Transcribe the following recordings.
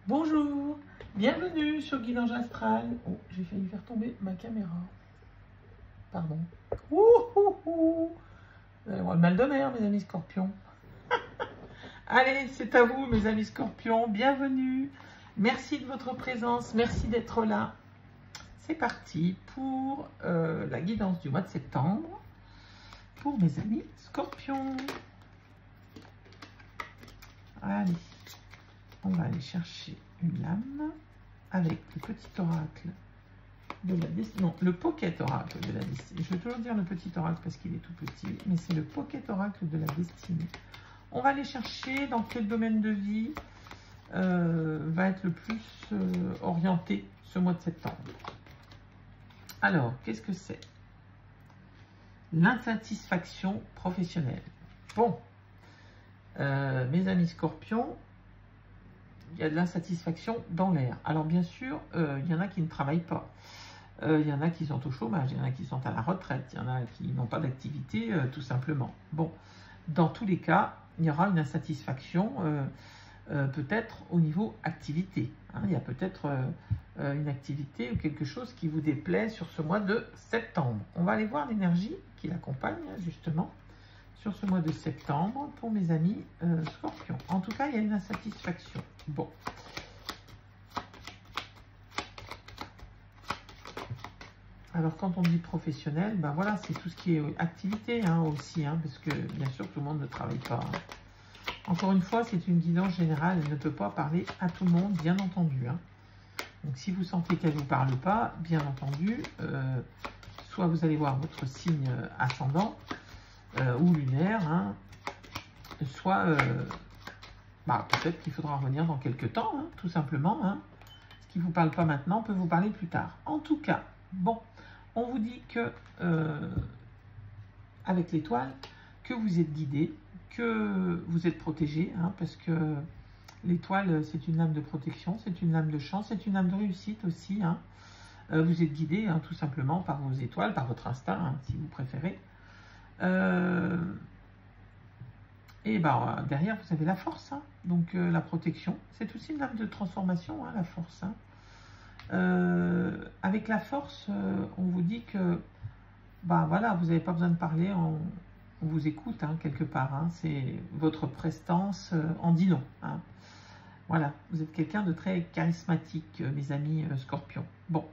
Bonjour, bienvenue sur Guidange Astral. Oh, j'ai failli faire tomber ma caméra. Pardon. Ouh, ouh, ouh. Vous allez avoir le mal de mer, mes amis scorpions. Allez, c'est à vous, mes amis scorpions. Bienvenue. Merci de votre présence. Merci d'être là. C'est parti pour la guidance du mois de septembre pour mes amis scorpions. Allez, on va aller chercher une lame avec le petit oracle de la destinée. Non, le pocket oracle de la destinée. Je vais toujours dire le petit oracle parce qu'il est tout petit, mais c'est le pocket oracle de la destinée. On va aller chercher dans quel domaine de vie va être le plus orienté ce mois de septembre. Alors, qu'est-ce que c'est? L'insatisfaction professionnelle. Bon, mes amis scorpions, il y a de l'insatisfaction dans l'air. Alors bien sûr, il y en a qui ne travaillent pas. Il y en a qui sont au chômage, il y en a qui sont à la retraite, il y en a qui n'ont pas d'activité, tout simplement. Bon, dans tous les cas, il y aura une insatisfaction, peut-être au niveau activité. Hein. Il y a peut-être une activité ou quelque chose qui vous déplaît sur ce mois de septembre. On va aller voir l'énergie qui l'accompagne, justement, sur ce mois de septembre pour mes amis scorpions. En tout cas, il y a une insatisfaction. Bon. Alors, quand on dit professionnel, ben voilà, c'est tout ce qui est activité hein, aussi, hein, parce que bien sûr, tout le monde ne travaille pas. Hein. Encore une fois, c'est une guidance générale, elle ne peut pas parler à tout le monde, bien entendu. Hein. Donc, si vous sentez qu'elle ne vous parle pas, bien entendu, soit vous allez voir votre signe ascendant, ou lunaire, hein, soit peut-être qu'il faudra revenir dans quelques temps, hein, tout simplement. Hein. Ce qui ne vous parle pas maintenant peut vous parler plus tard. En tout cas, bon, on vous dit que, avec l'étoile, que vous êtes guidé, que vous êtes protégé, hein, parce que l'étoile, c'est une lame de protection, c'est une lame de chance, c'est une lame de réussite aussi. Hein. Vous êtes guidé, hein, tout simplement, par vos étoiles, par votre instinct, hein, si vous préférez. Et derrière, vous avez la force, hein. Donc la protection. C'est aussi une lame de transformation, hein, la force. Hein. Avec la force, on vous dit que voilà, vous n'avez pas besoin de parler, on vous écoute hein, quelque part. Hein. C'est votre prestance en dit long. Hein. Voilà, vous êtes quelqu'un de très charismatique, mes amis scorpions. Bon.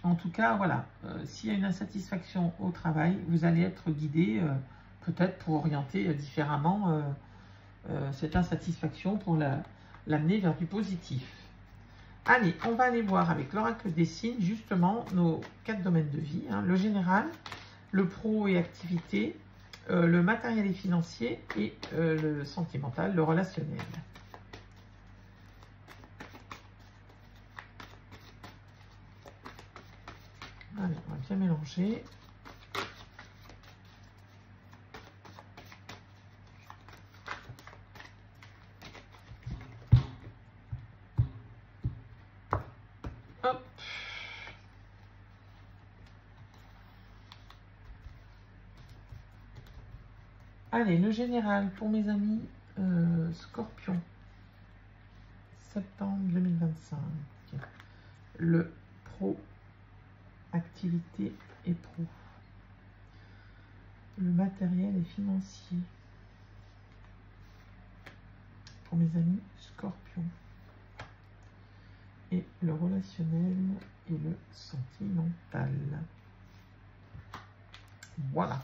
En tout cas, voilà, s'il y a une insatisfaction au travail, vous allez être guidé peut-être pour orienter différemment cette insatisfaction pour l'amener vers du positif. Allez, on va aller voir avec l'oracle des signes justement nos 4 domaines de vie. Hein, le général, le pro et activité, le matériel et financier et le sentimental, le relationnel. Allez, on va bien mélanger. Hop. Allez, le général pour mes amis scorpions. Septembre 2025. Le pro. Activité et pro. Le matériel et financier pour mes amis scorpions. Et le relationnel et le sentimental. Voilà.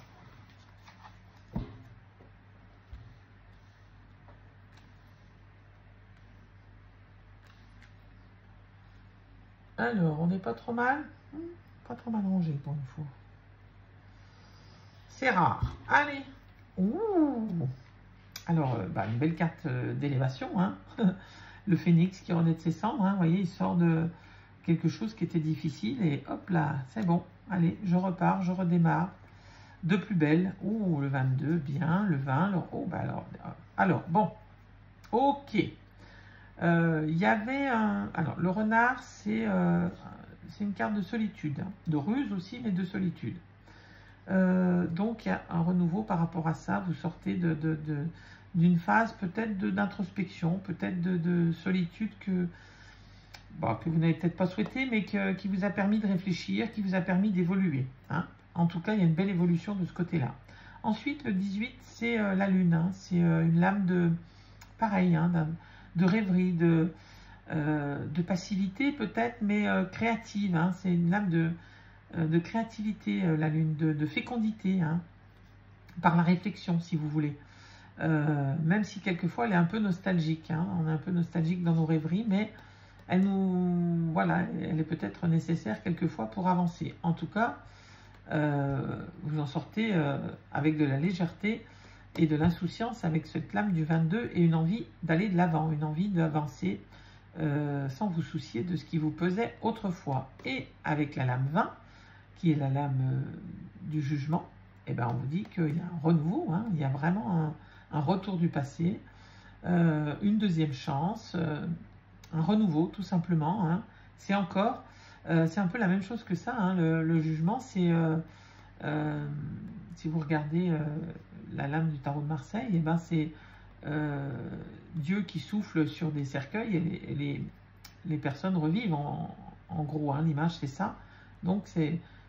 Alors, on n'est pas trop mal? Pas trop mal rangé pour une fois. C'est rare. Allez. Ouh. Alors, une belle carte d'élévation. Hein. Le phénix qui renaît de ses cendres. Hein. Vous voyez, il sort de quelque chose qui était difficile. Et hop là, c'est bon. Allez, je repars, je redémarre. De plus belle. Ouh, le 22, bien. Le 20, le... Oh, alors, bon. Ok. Il y avait un... Alors, le renard, c'est une carte de solitude. Hein. De ruse aussi, mais de solitude. Donc il y a un renouveau par rapport à ça. Vous sortez d'une phase peut-être d'introspection, peut-être de solitude que vous n'avez peut-être pas souhaité, mais qui vous a permis de réfléchir, qui vous a permis d'évoluer. Hein. En tout cas, il y a une belle évolution de ce côté-là. Ensuite, le 18, c'est la lune. Hein. C'est une lame pareil, hein, de rêverie, de passivité peut-être, mais créative. Hein. C'est une lame de créativité, la lune, de fécondité, hein, par la réflexion, si vous voulez. Même si quelquefois, elle est un peu nostalgique. Hein. On est un peu nostalgique dans nos rêveries, mais elle est peut-être nécessaire quelquefois pour avancer. En tout cas, vous en sortez avec de la légèreté et de l'insouciance avec cette lame du 22 et une envie d'aller de l'avant, une envie d'avancer sans vous soucier de ce qui vous pesait autrefois. Et avec la lame 20, qui est la lame du jugement, on vous dit qu'il y a un renouveau, hein, il y a vraiment un retour du passé, une deuxième chance, un renouveau tout simplement. Hein. C'est encore, c'est un peu la même chose que ça, hein, le jugement, c'est, si vous regardez la lame du tarot de Marseille, c'est Dieu qui souffle sur des cercueils et les personnes revivent, en gros, hein, l'image c'est ça. Donc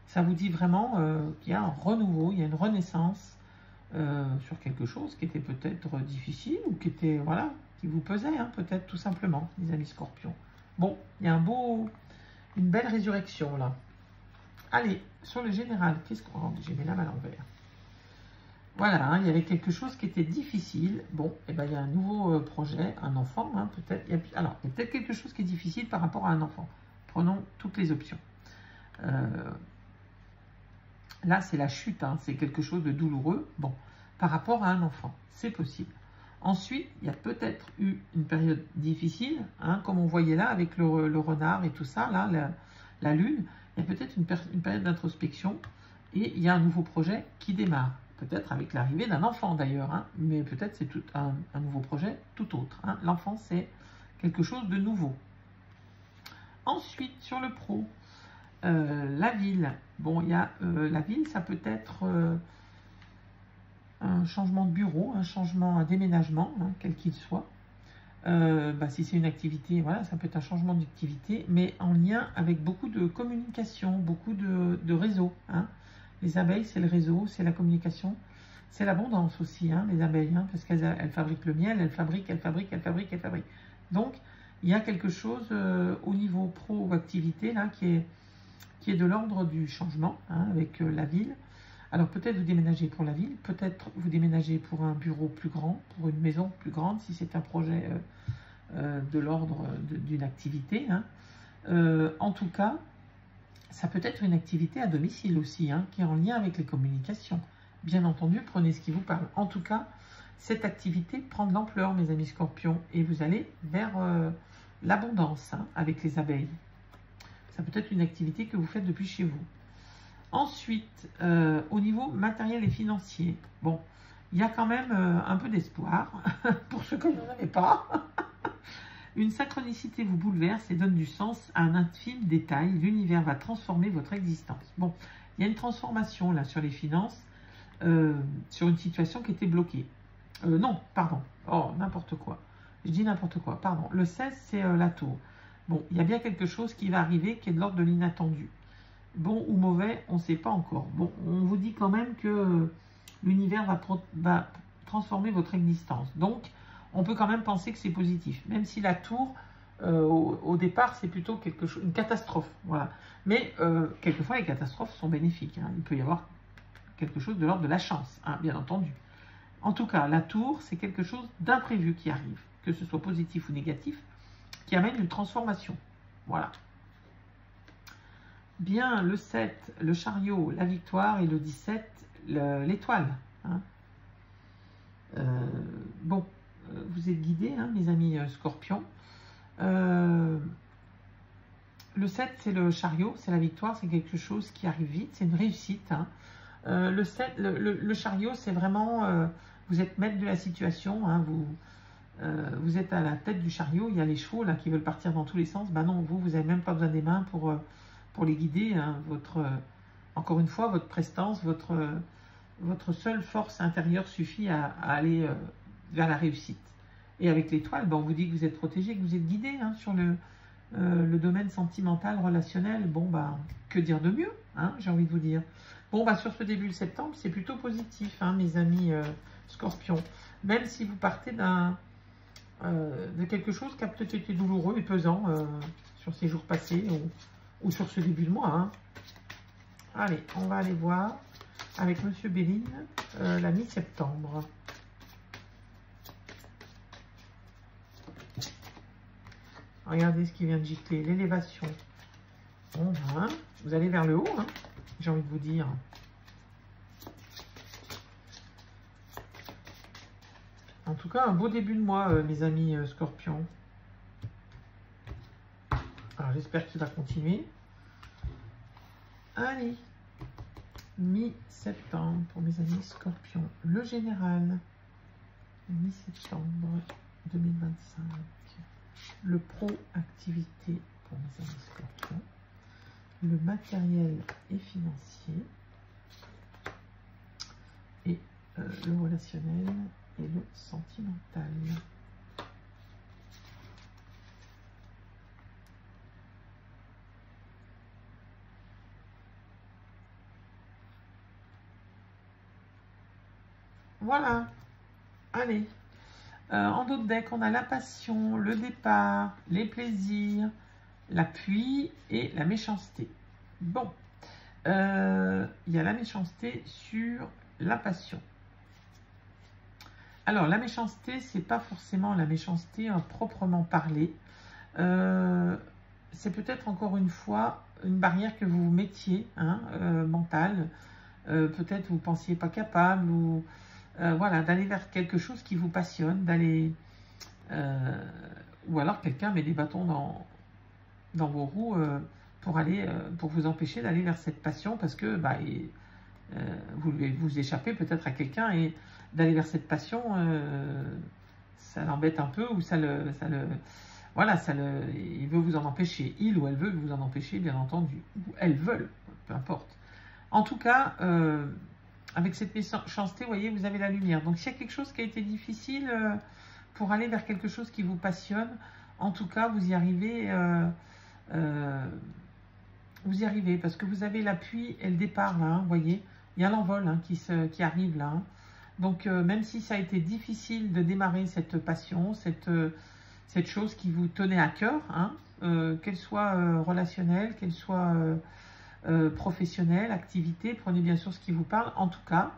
ça vous dit vraiment qu'il y a un renouveau, il y a une renaissance sur quelque chose qui était peut-être difficile ou qui était, qui vous pesait, hein, peut-être tout simplement, les amis scorpions. Bon, il y a une belle résurrection là. Allez, sur le général, qu'est-ce qu'on... Oh, j'ai mis la main à l'envers. Voilà, hein, il y avait quelque chose qui était difficile. Bon, il y a un nouveau projet, un enfant, hein, peut-être. Alors, il y a peut-être quelque chose qui est difficile par rapport à un enfant. Prenons toutes les options. Là, c'est la chute, hein, c'est quelque chose de douloureux. Bon, par rapport à un enfant, c'est possible. Ensuite, il y a peut-être eu une période difficile, hein, comme on voyait là avec le renard et tout ça, là, la lune. Il y a peut-être une période d'introspection et il y a un nouveau projet qui démarre. Peut-être avec l'arrivée d'un enfant d'ailleurs, hein, mais peut-être c'est tout un nouveau projet tout autre. Hein. L'enfant, c'est quelque chose de nouveau. Ensuite, sur le pro, la ville. Bon, il y a la ville, ça peut être un changement de bureau, un déménagement, hein, quel qu'il soit. Si c'est une activité, voilà, ça peut être un changement d'activité, mais en lien avec beaucoup de communication, beaucoup de réseaux. Hein. Les abeilles, c'est le réseau, c'est la communication, c'est l'abondance aussi, hein, les abeilles, hein, parce qu'elles fabriquent le miel, elles fabriquent. Donc, il y a quelque chose au niveau pro ou activité là, qui est de l'ordre du changement, hein, avec la ville. Alors peut-être vous déménagez pour la ville, peut-être vous déménagez pour un bureau plus grand, pour une maison plus grande, si c'est un projet de l'ordre d'une activité. Hein. En tout cas, ça peut être une activité à domicile aussi, hein, qui est en lien avec les communications. Bien entendu, prenez ce qui vous parle. En tout cas, cette activité prend de l'ampleur, mes amis scorpions, et vous allez vers l'abondance, hein, avec les abeilles. Ça peut être une activité que vous faites depuis chez vous. Ensuite, au niveau matériel et financier, bon, il y a quand même un peu d'espoir, pour ceux qui n'en avaient pas. Une synchronicité vous bouleverse et donne du sens à un infime détail. L'univers va transformer votre existence. Bon, il y a une transformation là sur les finances, sur une situation qui était bloquée. Non, pardon. Oh, n'importe quoi. Je dis n'importe quoi, pardon. Le 16, c'est la tour. Bon, il y a bien quelque chose qui va arriver qui est de l'ordre de l'inattendu. Bon ou mauvais, on ne sait pas encore. Bon, on vous dit quand même que l'univers va transformer votre existence. Donc, on peut quand même penser que c'est positif. Même si la tour, au départ, c'est plutôt une catastrophe. Voilà. Mais quelquefois, les catastrophes sont bénéfiques. Hein. Il peut y avoir quelque chose de l'ordre de la chance, hein, bien entendu. En tout cas, la tour, c'est quelque chose d'imprévu qui arrive. Que ce soit positif ou négatif, qui amène une transformation. Voilà. Bien, le 7, le chariot, la victoire, et le 17, l'étoile. Hein. Bon, vous êtes guidés, hein, mes amis scorpions. Le 7, c'est le chariot, c'est la victoire, c'est quelque chose qui arrive vite, c'est une réussite. Hein. Le 7, le chariot, c'est vraiment, vous êtes maître de la situation, hein, vous êtes à la tête du chariot, il y a les chevaux là qui veulent partir dans tous les sens. Ben non, vous n'avez même pas besoin des mains pour les guider. Hein. encore une fois, votre prestance, votre seule force intérieure suffit à aller vers la réussite. Et avec l'étoile, ben, on vous dit que vous êtes protégé, que vous êtes guidé hein, sur le domaine sentimental, relationnel. Bon, bah, que dire de mieux, hein, j'ai envie de vous dire. Bon, bah, sur ce début de septembre, c'est plutôt positif, hein, mes amis Scorpions. Même si vous partez de quelque chose qui a peut-être été douloureux et pesant sur ces jours passés ou sur ce début de mois. Hein. Allez, on va aller voir avec Monsieur Béline la mi-septembre. Regardez ce qui vient de gicler, l'élévation. Bon, hein, vous allez vers le haut, hein, j'ai envie de vous dire. En tout cas, un beau début de mois, mes amis Scorpions. Alors, j'espère qu'il va continuer. Allez, mi-septembre pour mes amis Scorpions. Le général, mi-septembre 2025. Le pro-activité pour mes amis Scorpions. Le matériel et financier. Et le relationnel et le sentimental. Voilà. Allez. En d'autres decks, on a la passion, le départ, les plaisirs, l'appui et la méchanceté. Bon. Il y a la méchanceté sur la passion. Alors, la méchanceté, c'est pas forcément la méchanceté proprement parlée. C'est peut-être encore une fois une barrière que vous vous mettiez, hein, mentale. Peut-être vous ne pensiez pas capable ou voilà, d'aller vers quelque chose qui vous passionne, d'aller ou alors quelqu'un met des bâtons dans vos roues pour vous empêcher d'aller vers cette passion parce que bah, vous échappez peut-être à quelqu'un et d'aller vers cette passion, ça l'embête un peu ou il veut vous en empêcher. Il ou elle veut vous en empêcher, bien entendu. Ou elles veulent, peu importe. En tout cas, avec cette méchanceté, vous voyez, vous avez la lumière. Donc, s'il y a quelque chose qui a été difficile pour aller vers quelque chose qui vous passionne, en tout cas, vous y arrivez. Vous y arrivez parce que vous avez l'appui et le départ, là, hein, vous voyez. Il y a l'envol hein, qui arrive là. Hein. Donc, même si ça a été difficile de démarrer cette passion, cette chose qui vous tenait à cœur, hein, qu'elle soit relationnelle, qu'elle soit professionnelle, activité, prenez bien sûr ce qui vous parle. En tout cas,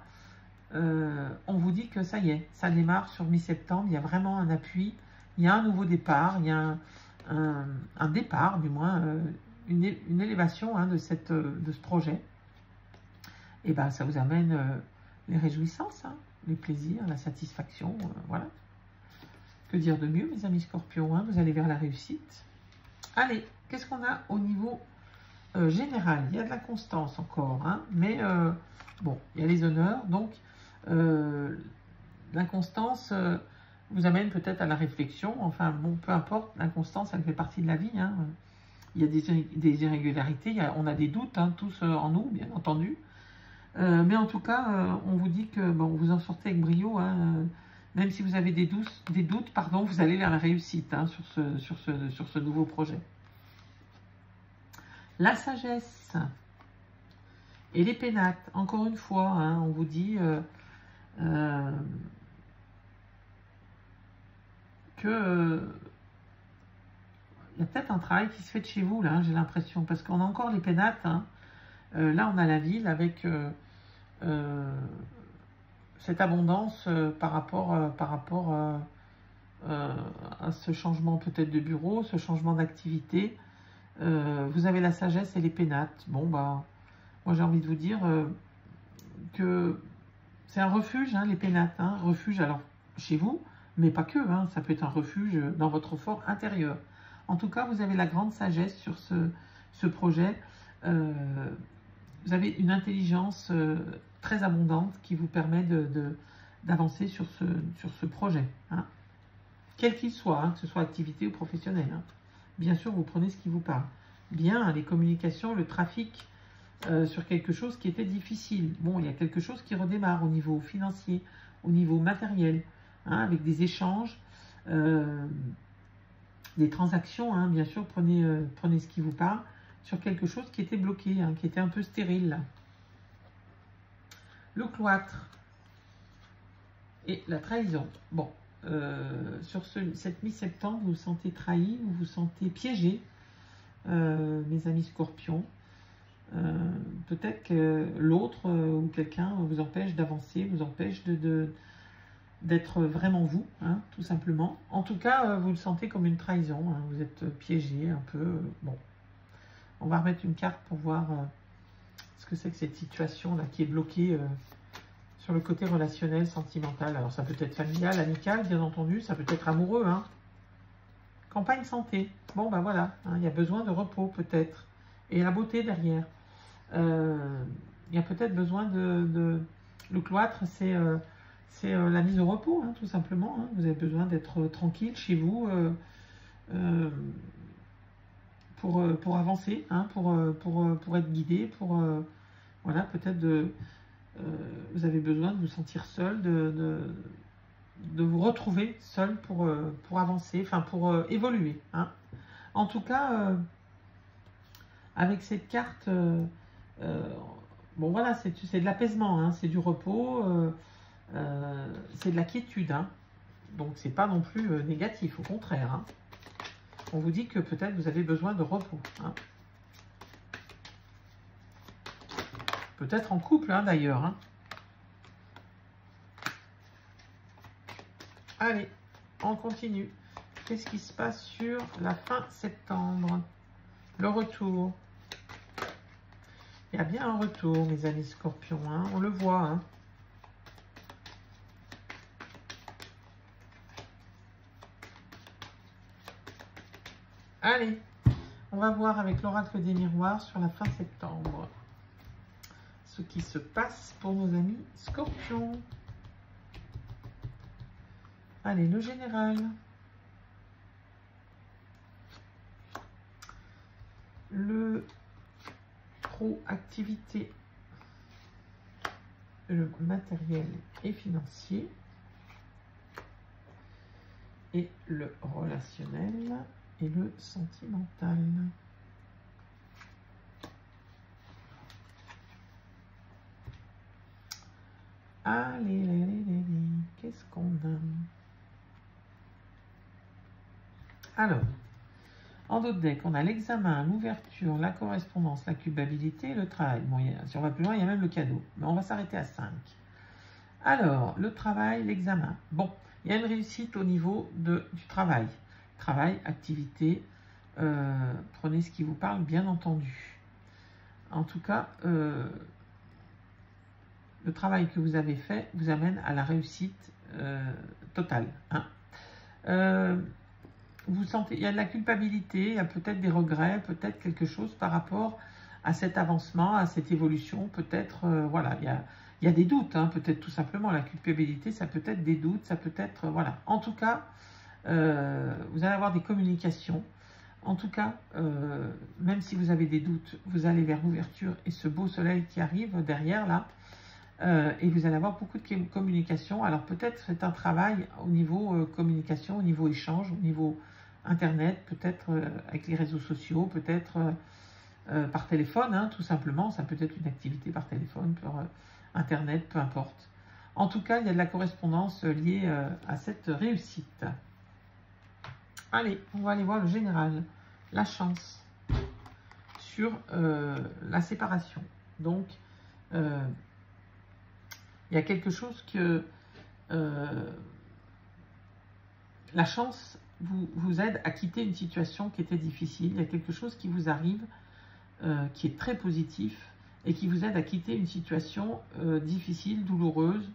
on vous dit que ça y est, ça démarre sur mi-septembre, il y a vraiment un appui, il y a un nouveau départ, il y a un départ, du moins, une élévation hein, de ce projet. Et bien, ça vous amène les réjouissances, hein, les plaisirs, la satisfaction, voilà. Que dire de mieux, mes amis Scorpions, hein, vous allez vers la réussite. Allez, qu'est-ce qu'on a au niveau général? Il y a de la constance encore, hein, mais bon, il y a les honneurs, donc l'inconstance vous amène peut-être à la réflexion, enfin bon, peu importe, l'inconstance, elle fait partie de la vie, hein. Il y a des irrégularités, on a des doutes, hein, tous en nous, bien entendu, mais en tout cas, on vous dit que bon, vous en sortez avec brio, hein, même si vous avez des doutes, pardon, vous allez vers la réussite hein, sur ce nouveau projet. La sagesse et les pénates, encore une fois, hein, on vous dit que il y a peut-être un travail qui se fait de chez vous, là, hein, j'ai l'impression, parce qu'on a encore les pénates. Hein. Là, on a la ville avec cette abondance par rapport à ce changement peut-être de bureau, ce changement d'activité. Vous avez la sagesse et les pénates. Bon, bah, moi j'ai envie de vous dire que c'est un refuge, hein, les pénates. Hein, refuge, alors, chez vous, mais pas que. Hein, ça peut être un refuge dans votre fort intérieur. En tout cas, vous avez la grande sagesse sur ce projet. Vous avez une intelligence très abondante qui vous permet d'avancer sur ce projet. Hein, quel qu'il soit, hein, que ce soit activité ou professionnel. Hein. Bien sûr, vous prenez ce qui vous parle. Bien, les communications, le trafic, sur quelque chose qui était difficile. Bon, il y a quelque chose qui redémarre au niveau financier, au niveau matériel, hein, avec des échanges, des transactions, hein, bien sûr, prenez ce qui vous parle, sur quelque chose qui était bloqué, hein, qui était un peu stérile. Là. Le cloître et la trahison. Bon, sur cette mi-septembre, vous vous sentez trahi, vous vous sentez piégé, mes amis scorpions. Peut-être que l'autre ou quelqu'un vous empêche d'avancer, vous empêche d'être vraiment vous, hein, tout simplement. En tout cas, vous le sentez comme une trahison, hein, vous êtes piégé un peu. Bon, on va remettre une carte pour voir ce que c'est que cette situation-là qui est bloquée sur le côté relationnel, sentimental. Alors ça peut être familial, amical, bien entendu, ça peut être amoureux. Hein. Campagne santé, bon ben voilà, hein, il y a besoin de repos peut-être, et la beauté derrière. Il y a peut-être besoin le cloître, c'est la mise au repos, hein, tout simplement. Hein. Vous avez besoin d'être tranquille chez vous pour avancer, hein, pour être guidé, voilà, peut-être vous avez besoin de vous sentir seul, de vous retrouver seul pour avancer, enfin pour évoluer. Hein. En tout cas, avec cette carte, bon voilà, c'est de l'apaisement, hein, c'est du repos, c'est de la quiétude, hein. Donc c'est pas non plus négatif, au contraire. Hein. On vous dit que peut-être vous avez besoin de repos. Hein. Peut-être en couple, hein, d'ailleurs. Hein. Allez, on continue. Qu'est-ce qui se passe sur la fin septembre? Le retour. Il y a bien un retour, mes amis scorpions. Hein. On le voit. Hein. Allez, on va voir avec l'oracle des miroirs sur la fin septembre ce qui se passe pour nos amis scorpions. Allez, le général. Le proactivité. Le matériel et financier. Et le relationnel et le sentimental. Allez, qu'est-ce qu'on a? Alors, en d'autres decks, on a l'examen, l'ouverture, la correspondance, la culpabilité et le travail. Bon, si on va plus loin, il y a même le cadeau. Mais on va s'arrêter à 5. Alors, le travail, l'examen. Bon, il y a une réussite au niveau du travail. Travail, activité, prenez ce qui vous parle, bien entendu. En tout cas, le travail que vous avez fait vous amène à la réussite totale. Hein. Vous sentez, il y a de la culpabilité, il y a peut-être des regrets, peut-être quelque chose par rapport à cet avancement, à cette évolution. Peut-être, voilà, il y a des doutes, hein, peut-être tout simplement. La culpabilité, ça peut être des doutes, ça peut être, voilà. En tout cas, vous allez avoir des communications. En tout cas, même si vous avez des doutes, vous allez vers l'ouverture et ce beau soleil qui arrive derrière là. Et vous allez avoir beaucoup de communication. Alors peut-être c'est un travail au niveau communication, au niveau échange, au niveau internet, peut-être avec les réseaux sociaux, peut-être par téléphone, hein, tout simplement. Ça peut être une activité par téléphone, par internet, peu importe. En tout cas, il y a de la correspondance liée à cette réussite. Allez, on va aller voir le général. La chance sur la séparation. Donc, il y a quelque chose que la chance vous aide à quitter une situation qui était difficile. Il y a quelque chose qui vous arrive qui est très positif et qui vous aide à quitter une situation difficile, douloureuse,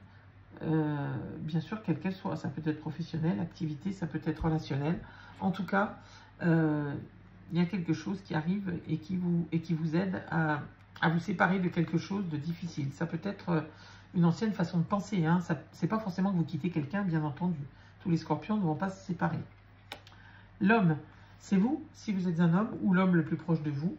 bien sûr, quelle qu'elle soit. Ça peut être professionnel, activité, ça peut être relationnel. En tout cas, il y a quelque chose qui arrive et qui vous aide à vous séparer de quelque chose de difficile. Ça peut être une ancienne façon de penser. Hein. C'est pas forcément que vous quittez quelqu'un, bien entendu. Tous les scorpions ne vont pas se séparer. L'homme, c'est vous, si vous êtes un homme, ou l'homme le plus proche de vous.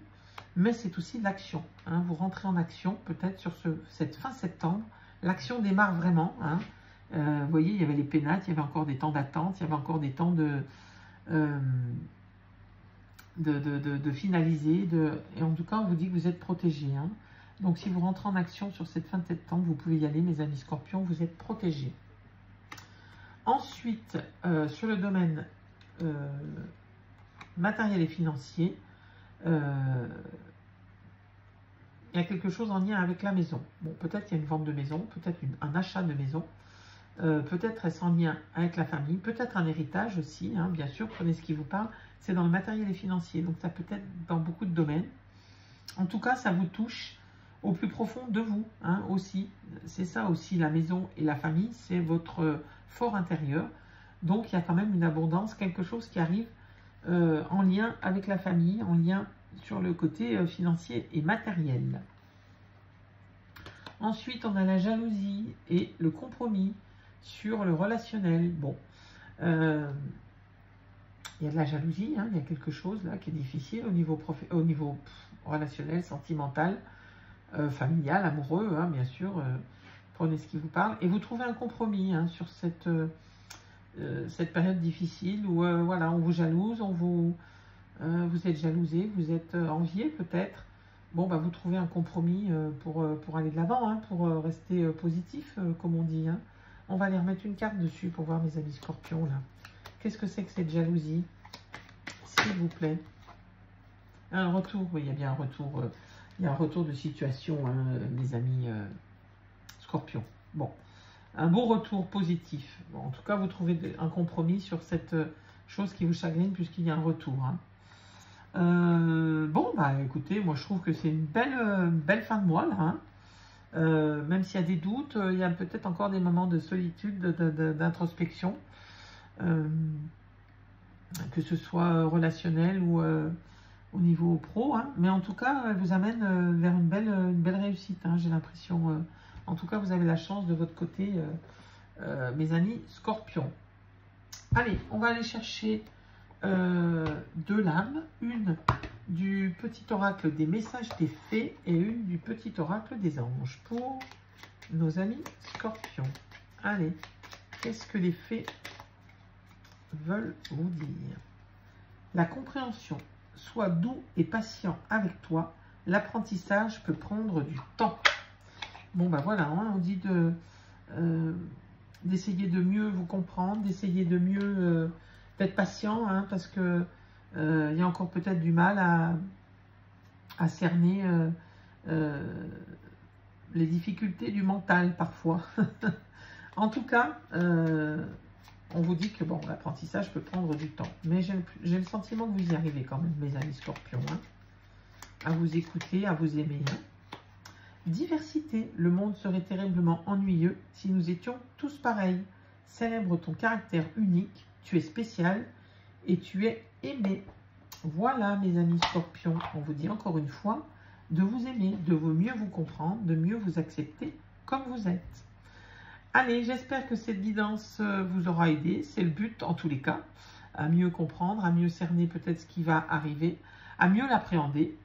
mais c'est aussi l'action. Hein. Vous rentrez en action peut-être sur cette fin septembre. L'action démarre vraiment. Hein. Vous voyez, il y avait les pénates, il y avait encore des temps d'attente, il y avait encore des temps de finaliser. Et en tout cas, on vous dit que vous êtes protégés. Hein. Donc, si vous rentrez en action sur cette fin de septembre, vous pouvez y aller, mes amis scorpions, vous êtes protégés. Ensuite, sur le domaine matériel et financier, il y a quelque chose en lien avec la maison. Bon, peut-être il y a une vente de maison, peut-être un achat de maison, peut-être est-ce en lien avec la famille, peut-être un héritage aussi, hein, bien sûr, prenez ce qui vous parle, c'est dans le matériel et financier, donc ça peut être dans beaucoup de domaines. En tout cas, ça vous touche au plus profond de vous, hein, aussi. C'est ça aussi, la maison et la famille, c'est votre fort intérieur. Donc, il y a quand même une abondance, quelque chose qui arrive en lien avec la famille, en lien sur le côté financier et matériel. Ensuite, on a la jalousie et le compromis sur le relationnel. Bon, il y a de la jalousie, hein, il y a quelque chose là qui est difficile au niveau relationnel, sentimental, familial, amoureux, hein, bien sûr. Prenez ce qui vous parle et vous trouvez un compromis, hein, sur cette période difficile où voilà, on vous jalouse, vous êtes jalousé, vous êtes envié peut-être. Bon, bah, vous trouvez un compromis pour aller de l'avant, hein, pour rester positif, comme on dit. Hein. On va aller remettre une carte dessus pour voir mes amis scorpions là. Qu'est-ce que c'est que cette jalousie, s'il vous plaît? Un retour, oui, il y a bien un retour. Il y a un retour de situation, hein, mes amis scorpions. Bon, un beau retour positif. Bon, en tout cas, vous trouvez un compromis sur cette chose qui vous chagrine puisqu'il y a un retour. Hein. Bon, bah écoutez, moi je trouve que c'est une belle fin de mois là. Hein. Même s'il y a des doutes, il y a peut-être encore des moments de solitude, d'introspection, que ce soit relationnel ou au niveau pro, hein. Mais en tout cas, elle vous amène vers une belle réussite, hein, j'ai l'impression. En tout cas, vous avez la chance de votre côté, mes amis scorpions. Allez, on va aller chercher deux lames, une du petit oracle des messages des fées et une du petit oracle des anges pour nos amis scorpions. Allez, qu'est-ce que les fées veulent vous dire? La compréhension. Sois doux et patient avec toi. L'apprentissage peut prendre du temps. Bon, ben voilà, hein, on dit d'essayer de mieux vous comprendre, d'essayer de mieux d'être patient, hein, parce que il y a encore peut-être du mal à cerner les difficultés du mental parfois. En tout cas, on vous dit que bon, l'apprentissage peut prendre du temps. Mais j'ai le sentiment que vous y arrivez quand même, mes amis scorpions, hein, à vous écouter, à vous aimer. Hein. Diversité, le monde serait terriblement ennuyeux si nous étions tous pareils. Célèbre ton caractère unique, tu es spécial et tu es aimé. Voilà, mes amis scorpions, on vous dit encore une fois de vous aimer, de mieux vous comprendre, de mieux vous accepter comme vous êtes. Allez, j'espère que cette guidance vous aura aidé. C'est le but, en tous les cas, à mieux comprendre, à mieux cerner peut-être ce qui va arriver, à mieux l'appréhender.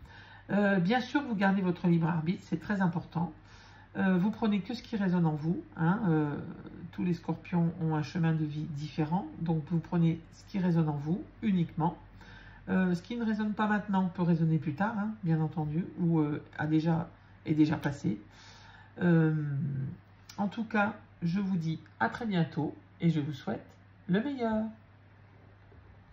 Bien sûr, vous gardez votre libre arbitre, c'est très important. Vous prenez que ce qui résonne en vous. Hein, tous les scorpions ont un chemin de vie différent, donc vous prenez ce qui résonne en vous uniquement. Ce qui ne résonne pas maintenant peut résonner plus tard, hein, bien entendu, ou est déjà passé. En tout cas, je vous dis à très bientôt et je vous souhaite le meilleur.